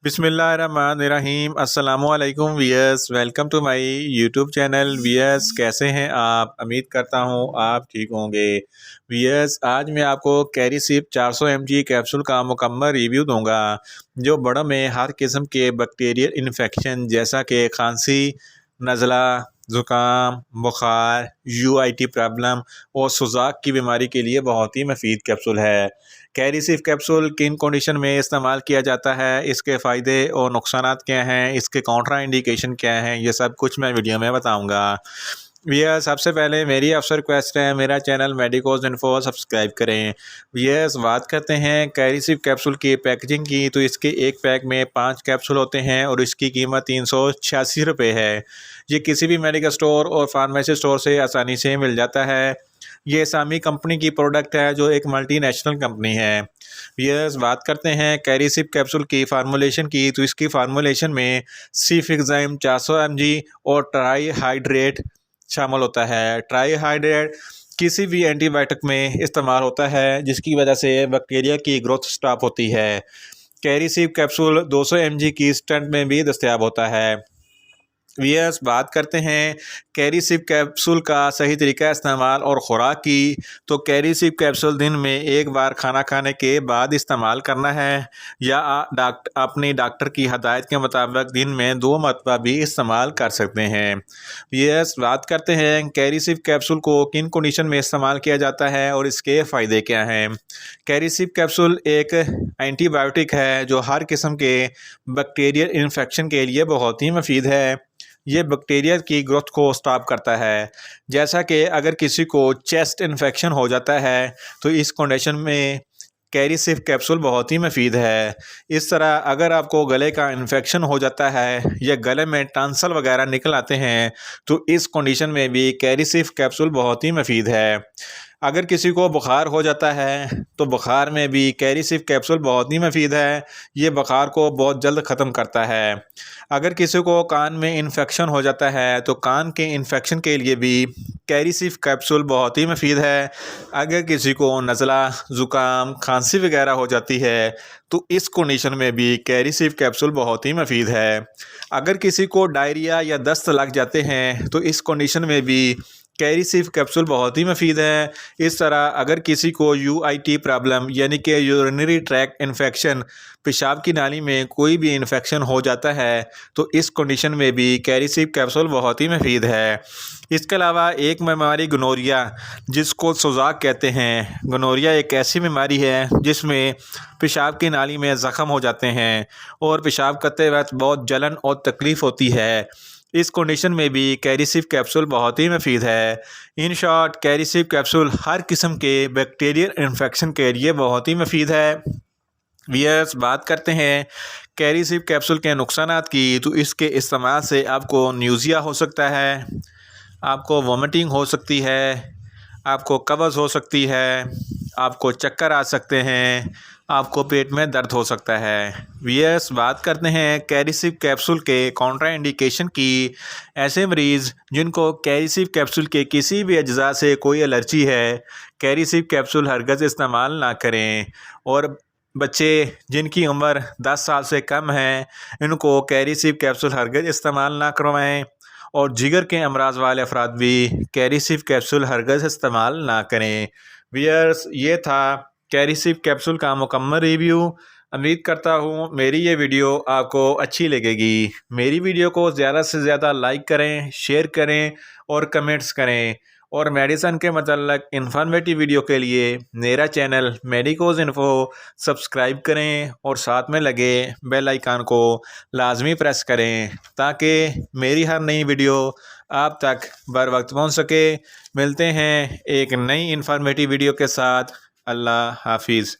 बिस्मिल्लाहिर्रहमानिर्रहीम अस्सलामुअलैकुम viewers, welcome to my YouTube channel. Viewers, कैसे हैं आप? उम्मीद करता हूं आप ठीक होंगे। वियर्स, आज मैं आपको कैरीसिप 400 mg कैप्सूल का मुकम्मल रिव्यू दूंगा, जो बड़ों में हर किस्म के बैक्टीरियल इन्फेक्शन जैसा कि खांसी, नज़ला, ज़ुकाम, बुखार, यूआईटी प्रॉब्लम और सुजाक की बीमारी के लिए बहुत ही मुफीद कैप्सूल है। कैरीसिप कैप्सूल किन कंडीशन में इस्तेमाल किया जाता है, इसके फ़ायदे और नुकसानात क्या हैं, इसके काउंटर इंडिकेशन क्या हैं, ये सब कुछ मैं वीडियो में बताऊंगा। भैया, सबसे पहले मेरी आपसे रिक्वेस्ट है, मेरा चैनल मेडिकोज इन्फो सब्सक्राइब करें। भैया, बात करते हैं कैरीसिप कैप्सूल की पैकेजिंग की, तो इसके एक पैक में 5 कैप्सूल होते हैं और इसकी कीमत 386 रुपये है। ये किसी भी मेडिकल स्टोर और फार्मेसी स्टोर से आसानी से मिल जाता है। ये सामी कंपनी की प्रोडक्ट है, जो एक मल्टीनेशनल कंपनी है। यस, बात करते हैं कैरीसिप कैप्सूल की फार्मूलेशन की, तो इसकी फार्मूलेशन में सीफिक्साइम 400 mg और ट्राईहाइड्रेट शामिल होता है। ट्राईहाइड्रेट किसी भी एंटीबायोटिक में इस्तेमाल होता है, जिसकी वजह से बैक्टीरिया की ग्रोथ स्टॉप होती है। कैरीसिप कैप्सूल 200 mg की स्ट्रेंथ में भी दस्तयाब होता है। वियर्स, बात करते हैं कैरीसिप कैप्सूल का सही तरीका इस्तेमाल और ख़ुराक की, तो कैरीसिप कैप्सूल दिन में एक बार खाना खाने के बाद इस्तेमाल करना है, या अपनी डॉक्टर की हदायत के मुताबिक दिन में 2 मरतबा भी इस्तेमाल कर सकते हैं। वियर्स, बात करते हैं कैरीसिप कैप्सूल को किन कंडीशन में इस्तेमाल किया जाता है और इसके फ़ायदे क्या हैं। कैरीसिप कैप्सूल एक एंटीबायोटिक है, जो हर किस्म के बैक्टीरियल इन्फेक्शन के लिए बहुत ही मुफीद है। ये बैक्टीरिया की ग्रोथ को स्टॉप करता है। जैसा कि अगर किसी को चेस्ट इन्फेक्शन हो जाता है, तो इस कंडीशन में कैरीसिप कैप्सूल बहुत ही मुफीद है। इस तरह अगर आपको गले का इन्फेक्शन हो जाता है या गले में टॉन्सिल वगैरह निकल आते हैं, तो इस कंडीशन में भी कैरीसिप कैप्सूल बहुत ही मुफीद है। अगर किसी को बुखार हो जाता है, तो बुखार में भी कैरीसिप कैप्सूल बहुत ही मुफीद है। ये बुखार को बहुत जल्द ख़त्म करता है। अगर किसी को कान में इन्फेक्शन हो जाता है, तो कान के इन्फेक्शन के लिए भी कैरीसिप कैप्सूल बहुत ही मुफीद है। अगर किसी को नज़ला, ज़ुकाम, खांसी वगैरह हो जाती है, तो इस कंडीशन में भी कैरीसिप कैप्सूल बहुत ही मुफीद है। अगर किसी को डायरिया या दस्त लग जाते हैं, तो इस कंडीशन में भी कैरीसिप कैप्सूल बहुत ही मुफीद है। इस तरह अगर किसी को यूआईटी प्रॉब्लम यानी कि यूरिनरी ट्रैक्ट इन्फेक्शन, पेशाब की नाली में कोई भी इन्फेक्शन हो जाता है, तो इस कंडीशन में भी कैरीसिप कैप्सूल बहुत ही मुफीद है। इसके अलावा एक बीमारी गोनोरिया, जिसको सुजाक कहते हैं। गोनोरिया एक ऐसी बीमारी है जिसमें पेशाब की नाली में ज़ख़म हो जाते हैं और पेशाब करते वक्त बहुत जलन और तकलीफ़ होती है। इस कंडीशन में भी कैरीसिप कैप्सूल बहुत ही मुफीद है। इन शॉर्ट, कैरीसिप कैप्सूल हर किस्म के बैक्टीरियल इन्फेक्शन के लिए बहुत ही मुफीद है। वियर्स, बात करते हैं कैरीसिप कैप्सूल के नुकसानात की, तो इसके इस्तेमाल से आपको न्यूज़िया हो सकता है, आपको वॉमिटिंग हो सकती है, आपको कब्ज़ हो सकती है, आपको चक्कर आ सकते हैं, आपको पेट में दर्द हो सकता है। वियर्स, बात करते हैं कैरीसिप कैप्सूल के काउंटर इंडिकेशन की। ऐसे मरीज़ जिनको कैरीसिप कैप्सूल के किसी भी अज्जा से कोई एलर्जी है, कैरीसिप कैप्सूल हरगज़ इस्तेमाल ना करें। और बच्चे जिनकी उम्र 10 साल से कम है, इनको कैरीसिप कैप्सूल हरगज़ इस्तेमाल ना करवाएं। और जिगर के अमराज वाले अफराद भी कैरीसिप कैप्सूल हरगज़ इस्तेमाल ना करें। वियर्स, ये था कैरीसिप कैप्सूल का मुकम्मल रिव्यू। उम्मीद करता हूँ मेरी ये वीडियो आपको अच्छी लगेगी। मेरी वीडियो को ज़्यादा से ज़्यादा लाइक करें, शेयर करें और कमेंट्स करें। और मेडिसन के मतलब इन्फॉर्मेटिव वीडियो के लिए मेरा चैनल मेडिकोज इन्फो सब्सक्राइब करें और साथ में लगे बेल आइकन को लाजमी प्रेस करें, ताकि मेरी हर नई वीडियो आप तक बर वक्त पहुँच सके। मिलते हैं एक नई इन्फॉर्मेटिव वीडियो के साथ। अल्लाह हाफिज़।